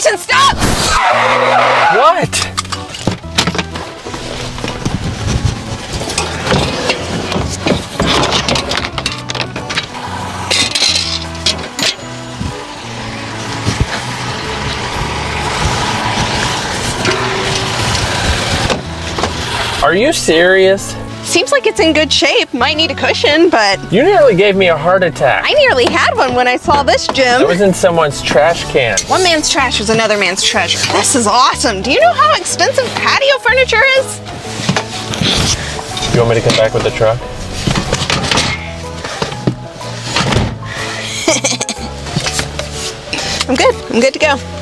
Jason, stop! What? Are you serious? Seems like it's in good shape. Might need a cushion, but You nearly gave me a heart attack. I nearly had one when I saw this gym. It was in someone's trash can. One man's trash is another man's treasure. This is awesome. Do you know how expensive patio furniture is? You want me to come back with the truck? I'm good. I'm good to go.